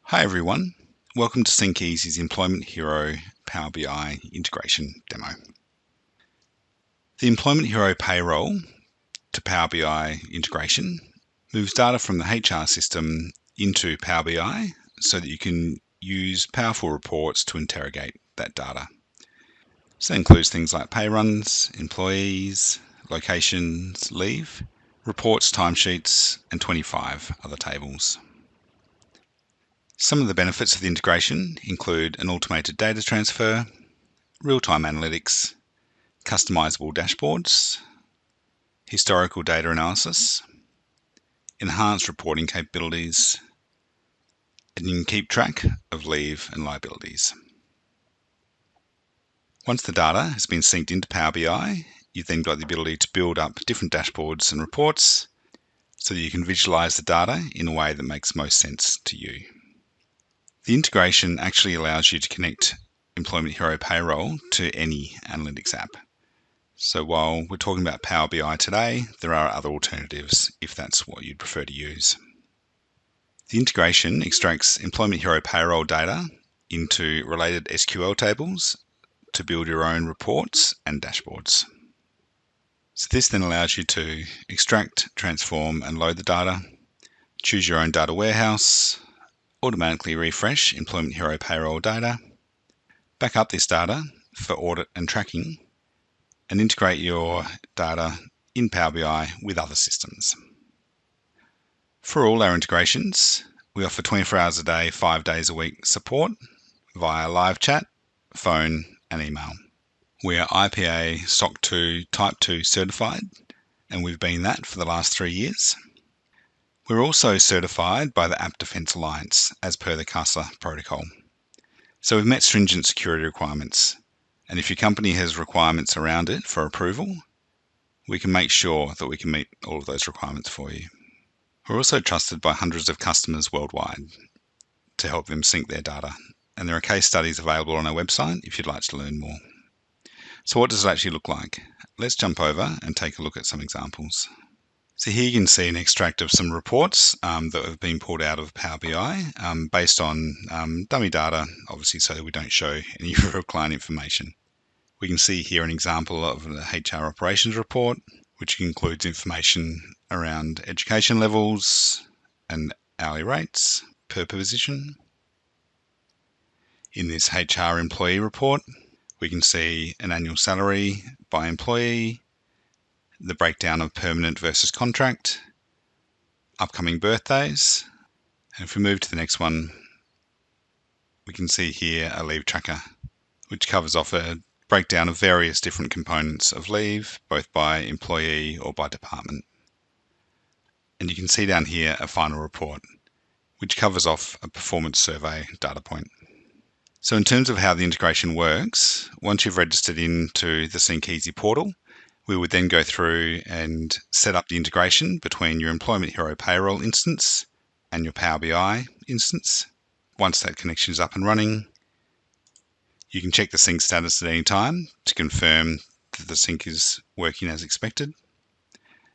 Hi everyone, welcome to SyncEzy's Employment Hero Power BI integration demo. The Employment Hero Payroll to Power BI integration moves data from the HR system into Power BI so that you can use powerful reports to interrogate that data. So that includes things like pay runs, employees, locations, leave, reports, timesheets, and 25 other tables. Some of the benefits of the integration include an automated data transfer, real-time analytics, customizable dashboards, historical data analysis, enhanced reporting capabilities, and you can keep track of leave and liabilities. Once the data has been synced into Power BI, you've then got the ability to build up different dashboards and reports so that you can visualize the data in a way that makes most sense to you. The integration actually allows you to connect Employment Hero Payroll to any analytics app. So while we're talking about Power BI today, there are other alternatives if that's what you'd prefer to use. The integration extracts Employment Hero Payroll data into related SQL tables to build your own reports and dashboards. So this then allows you to extract, transform, and load the data, choose your own data warehouse, automatically refresh Employment Hero Payroll data, back up this data for audit and tracking, and integrate your data in Power BI with other systems. For all our integrations, we offer 24 hours a day, 5 days a week support via live chat, phone, and email. We are IPA SOC 2 Type 2 certified, and we've been that for the last 3 years. We're also certified by the App Defense Alliance as per the CASA protocol. So we've met stringent security requirements, and if your company has requirements around it for approval, we can make sure that we can meet all of those requirements for you. We're also trusted by hundreds of customers worldwide to help them sync their data, and there are case studies available on our website if you'd like to learn more. So what does it actually look like? Let's jump over and take a look at some examples. So here you can see an extract of some reports that have been pulled out of Power BI based on dummy data, obviously so that we don't show any real client information. We can see here an example of the HR operations report, which includes information around education levels and hourly rates per position. In this HR employee report, we can see an annual salary by employee, the breakdown of permanent versus contract, upcoming birthdays, and if we move to the next one, we can see here a leave tracker, which covers off a breakdown of various different components of leave, both by employee or by department. And you can see down here a final report, which covers off a performance survey data point. So in terms of how the integration works, once you've registered into the SyncEzy portal, we would then go through and set up the integration between your Employment Hero Payroll instance and your Power BI instance. Once that connection is up and running, you can check the sync status at any time to confirm that the sync is working as expected.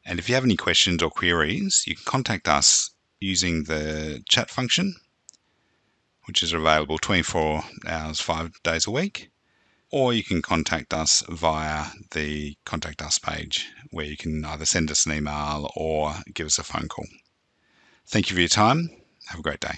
And if you have any questions or queries, you can contact us using the chat function, which is available 24 hours, 5 days a week. Or you can contact us via the Contact Us page, where you can either send us an email or give us a phone call. Thank you for your time. Have a great day.